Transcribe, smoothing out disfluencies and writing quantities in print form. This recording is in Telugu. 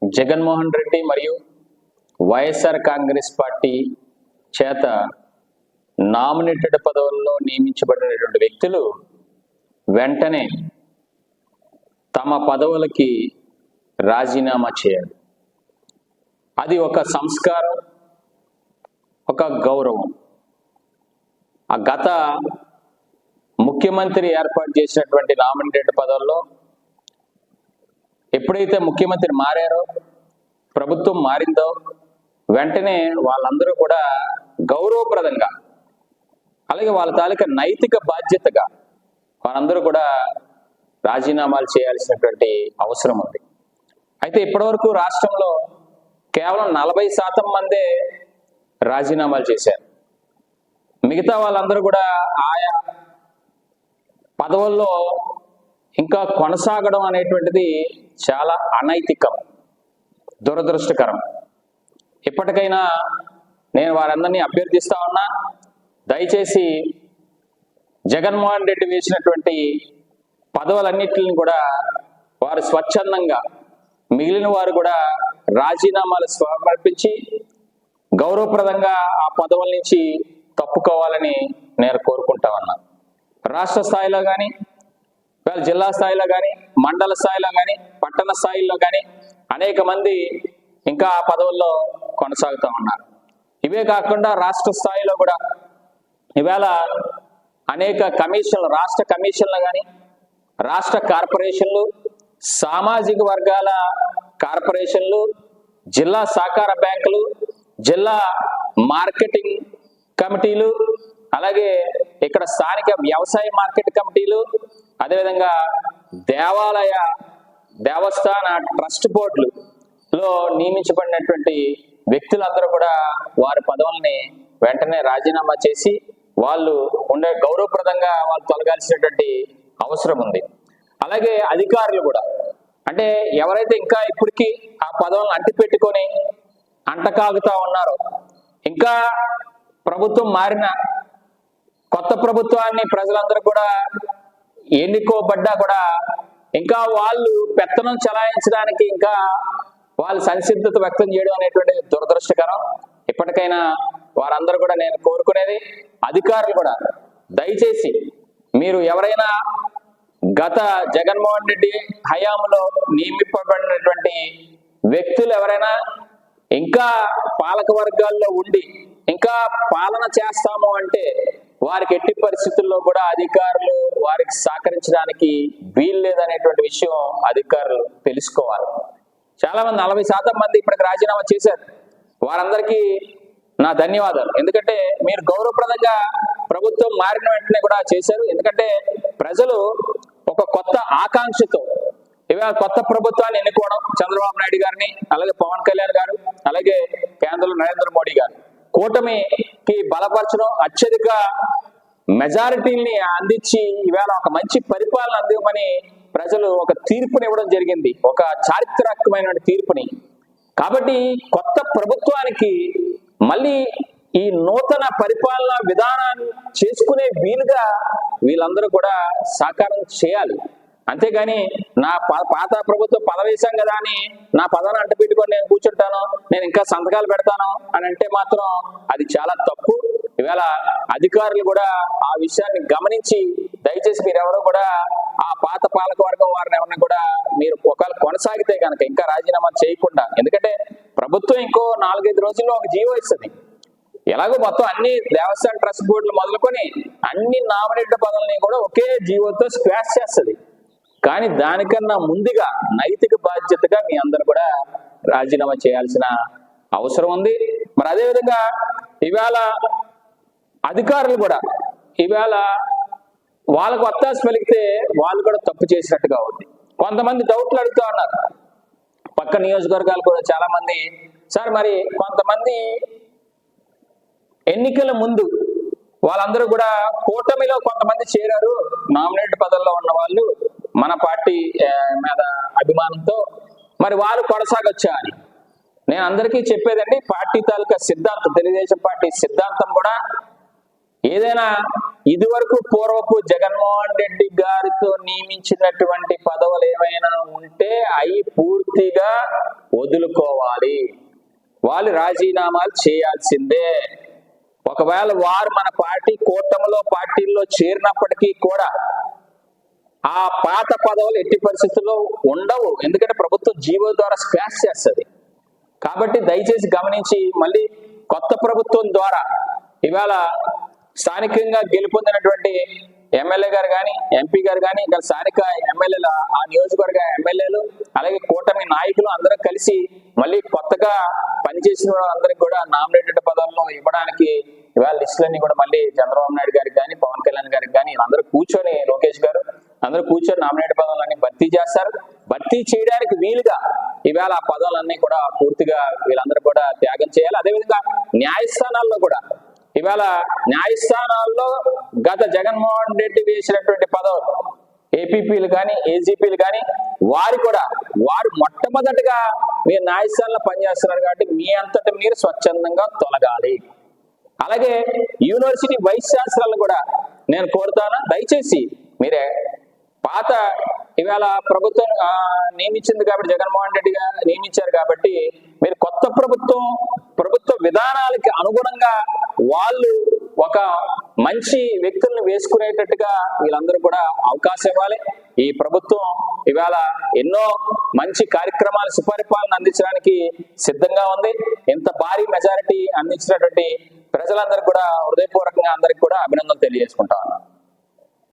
జగన్మోహన్ రెడ్డి మరియు వైఎస్ఆర్ కాంగ్రెస్ పార్టీ చేత నామినేటెడ్ పదవుల్లో నియమించబడినటువంటి వ్యక్తులు వెంటనే తమ పదవులకి రాజీనామా చేయాలి. అది ఒక సంస్కారం, ఒక గౌరవం. ఆ గత ముఖ్యమంత్రి ఏర్పాటు చేసినటువంటి నామినేటెడ్ పదవుల్లో ఎప్పుడైతే ముఖ్యమంత్రి మారారో, ప్రభుత్వం మారిందో, వెంటనే వాళ్ళందరూ కూడా గౌరవప్రదంగా, అలాగే వాళ్ళ తాలూకా నైతిక బాధ్యతగా వారందరూ కూడా రాజీనామాలు చేయాల్సినటువంటి అవసరం ఉంది. అయితే ఇప్పటివరకు రాష్ట్రంలో కేవలం 40% మందే రాజీనామాలు చేశారు. మిగతా వాళ్ళందరూ కూడా ఆయా పదవుల్లో ఇంకా కొనసాగడం అనేటువంటిది చాలా అనైతికం, దురదృష్టకరం. ఇప్పటికైనా నేను వారందరినీ అభ్యర్థిస్తా ఉన్నా, దయచేసి జగన్మోహన్ రెడ్డి వేసినటువంటి పదవులన్నిటిని కూడా వారు స్వచ్ఛందంగా, మిగిలిన వారు కూడా రాజీనామాలు సమర్పించి గౌరవప్రదంగా ఆ పదవుల నుంచి తప్పుకోవాలని నేను కోరుకుంటా ఉన్నా. రాష్ట్ర స్థాయిలో కానీ, జిల్లా స్థాయిలో కానీ, మండల స్థాయిలో కానీ, పట్టణ స్థాయిలో కానీ అనేక మంది ఇంకా ఆ పదవుల్లో కొనసాగుతూ ఉన్నారు. ఇవే కాకుండా రాష్ట్ర స్థాయిలో కూడా ఇవాళ అనేక కమిషన్లు, రాష్ట్ర కమిషన్లు కానీ, రాష్ట్ర కార్పొరేషన్లు, సామాజిక వర్గాల కార్పొరేషన్లు, జిల్లా సహకార బ్యాంకులు, జిల్లా మార్కెటింగ్ కమిటీలు, అలాగే ఇక్కడ స్థానిక వ్యవసాయ మార్కెట్ కమిటీలు, అదేవిధంగా దేవస్థాన ట్రస్ట్ బోర్డులలో నియమించబడినటువంటి వ్యక్తులందరూ కూడా వారి పదవుల్ని వెంటనే రాజీనామా చేసి వాళ్ళు ఉండే గౌరవప్రదంగా వాళ్ళు తొలగాల్సినటువంటి అవసరం ఉంది. అలాగే అధికారులు కూడా, అంటే ఎవరైతే ఇంకా ఇప్పటికీ ఆ పదవులను అంటిపెట్టుకొని అంటకాగుతా ఉన్నారో, ఇంకా ప్రభుత్వం మారిన కొత్త ప్రభుత్వాన్ని ప్రజలందరూ కూడా ఎన్నుకోబడ్డా కూడా ఇంకా వాళ్ళు పెత్తనం చలాయించడానికి ఇంకా వాళ్ళు సంసిద్ధత వ్యక్తం చేయడం అనేటువంటి దురదృష్టకరం. ఇప్పటికైనా వారందరూ కూడా నేను కోరుకునేది, అధికారులు కూడా దయచేసి మీరు ఎవరైనా గత జగన్మోహన్ రెడ్డి హయాంలో నియమింపబడినటువంటి వ్యక్తులు ఎవరైనా ఇంకా పాలక వర్గాల్లో ఉండి ఇంకా పాలన చేస్తాము అంటే వారికి ఎట్టి పరిస్థితుల్లో కూడా అధికారులు వారికి సహకరించడానికి వీలు లేదనేటువంటి విషయం అధికారులు తెలుసుకోవాలి. చాలా మంది 40% మంది ఇప్పటికి రాజీనామా చేశారు. వారందరికీ నా ధన్యవాదాలు. ఎందుకంటే మీరు గౌరవప్రదంగా ప్రభుత్వం మారిన వెంటనే కూడా చేశారు. ఎందుకంటే ప్రజలు ఒక కొత్త ఆకాంక్షతో ఇవాళ కొత్త ప్రభుత్వాన్ని ఎన్నుకోవడం, చంద్రబాబు నాయుడు గారిని, అలాగే పవన్ కళ్యాణ్ గారు, అలాగే కేంద్రంలో నరేంద్ర మోడీ గారు కూటమికి బలపరచడం, అత్యధిక మెజారిటీని అందించి ఇవాళ ఒక మంచి పరిపాలన అందివ్వమని ప్రజలు ఒక తీర్పునివ్వడం జరిగింది, ఒక చారిత్రాత్మకమైన తీర్పుని. కాబట్టి కొత్త ప్రభుత్వానికి మళ్ళీ ఈ నూతన పరిపాలన విధానాన్ని చేసుకునే వీలుగా వీళ్ళందరూ కూడా సహకారం చేయాలి. అంతేగాని నా పాత ప్రభుత్వం పదవేశాం కదా అని నా పదవిని అంటపెట్టుకొని నేను కూర్చుంటాను, నేను ఇంకా సంతకాలు పెడతాను అని అంటే మాత్రం అది చాలా తప్పు. ఇవాళ అధికారులు కూడా ఆ విషయాన్ని గమనించి దయచేసి మీరెవరో కూడా ఆ పాత పాలక వర్గం వారిని ఎవరిని కూడా మీరు ఒకవేళ కొనసాగితే కనుక ఇంకా రాజీనామా చేయకుండా, ఎందుకంటే ప్రభుత్వం ఇంకో 4-5 రోజుల్లో ఒక జీవో ఇస్తుంది. ఎలాగో మొత్తం అన్ని దేవస్థాన ట్రస్ట్ బోర్డులు మొదలుకొని అన్ని నామినేటెడ్ పదవులని కూడా ఒకే జీవోతో స్క్వాష్ చేస్తుంది. కానీ దానికన్నా ముందుగా నైతిక బాధ్యతగా మీ అందరూ కూడా రాజీనామా చేయాల్సిన అవసరం ఉంది. మరి అదేవిధంగా ఇవాళ అధికారులు కూడా ఇవాళ వాళ్ళకు ఒత్తాసు పలికితే వాళ్ళు కూడా తప్పు చేసినట్టుగా ఉంది. కొంతమంది డౌట్లు అడుగుతూ ఉన్నారు, పక్క నియోజకవర్గాలు కూడా చాలా మంది, సార్ మరి కొంతమంది ఎన్నికల ముందు వాళ్ళందరూ కూడా కూటమిలో కొంతమంది చేరారు, నామినేటెడ్ పదవుల్లో ఉన్న వాళ్ళు మన పార్టీ మీద అభిమానంతో, మరి వాళ్ళు కొనసాగొచ్చా అని. నేను అందరికీ చెప్పేదండి, పార్టీ తాలూకా సిద్ధాంతం, తెలుగుదేశం పార్టీ సిద్ధాంతం కూడా ఏదైనా ఇదివరకు పూర్వపు జగన్మోహన్ రెడ్డి గారితో నియమించినటువంటి పదవులు ఏమైనా ఉంటే అవి పూర్తిగా వదులుకోవాలి, వాళ్ళు రాజీనామాలు చేయాల్సిందే. ఒకవేళ వారు మన పార్టీ కూటమిలో పార్టీల్లో చేరినప్పటికీ కూడా ఆ పాత పదవులు ఎట్టి పరిస్థితుల్లో ఉండవు, ఎందుకంటే ప్రభుత్వం జీవో ద్వారా స్క్రాచ్ చేస్తుంది. కాబట్టి దయచేసి గమనించి మళ్ళీ కొత్త ప్రభుత్వం ద్వారా ఇవాళ స్థానికంగా గెలుపొందినటువంటి ఎమ్మెల్యే గారు కానీ ఎంపీ గారు కానీ ఇక్కడ స్థానిక ఎమ్మెల్యేలు, ఆ నియోజకవర్గ ఎమ్మెల్యేలు, అలాగే కూటమి నాయకులు అందరూ కలిసి మళ్ళీ కొత్తగా పనిచేసిన వాళ్ళందరికీ కూడా నామినేటెడ్ పదవులను ఇవ్వడానికి ఇవాళ లిస్టులన్నీ కూడా మళ్ళీ చంద్రబాబు నాయుడు గారికి కానీ పవన్ కళ్యాణ్ గారికి కానీ అందరూ కూర్చొని, లోకేష్ గారు అందరూ కూర్చొని నామినేటెడ్ పదవులన్నీ భర్తీ చేస్తారు. భర్తీ చేయడానికి వీలుగా ఇవాళ ఆ పదవులన్నీ కూడా పూర్తిగా వీళ్ళందరూ కూడా త్యాగం చేయాలి. అదేవిధంగా న్యాయస్థానాల్లో కూడా ఇవాళ న్యాయస్థానాల్లో గత జగన్మోహన్ రెడ్డి వేసినటువంటి పదవులు ఏపీపీలు కానీ ఏజీపీలు కానీ వారు మొట్టమొదటిగా మీరు న్యాయస్థానంలో పనిచేస్తున్నారు కాబట్టి మీ అంతటి మీరు స్వచ్ఛందంగా తొలగాలి. అలాగే యూనివర్సిటీ వైస్ ఛాన్సలర్లు కూడా నేను కోరుతాను, దయచేసి మీరే పాత ఇవాళ ప్రభుత్వం నియమించింది కాబట్టి జగన్మోహన్ రెడ్డి గారు నియమించారు కాబట్టి మీరు కొత్త ప్రభుత్వ విధానాలకి అనుగుణంగా వాళ్ళు ఒక మంచి వ్యక్తులను వేసుకునేటట్టుగా వీళ్ళందరూ కూడా అవకాశం ఇవ్వాలి. ఈ ప్రభుత్వం ఇవాళ ఎన్నో మంచి కార్యక్రమాలు, సుపరిపాలన అందించడానికి సిద్ధంగా ఉంది. ఇంత భారీ మెజారిటీ అందించినటువంటి ప్రజలందరికీ కూడా హృదయపూర్వకంగా అందరికి కూడా అభినందనలు తెలియజేసుకుంటా ఉన్నాను.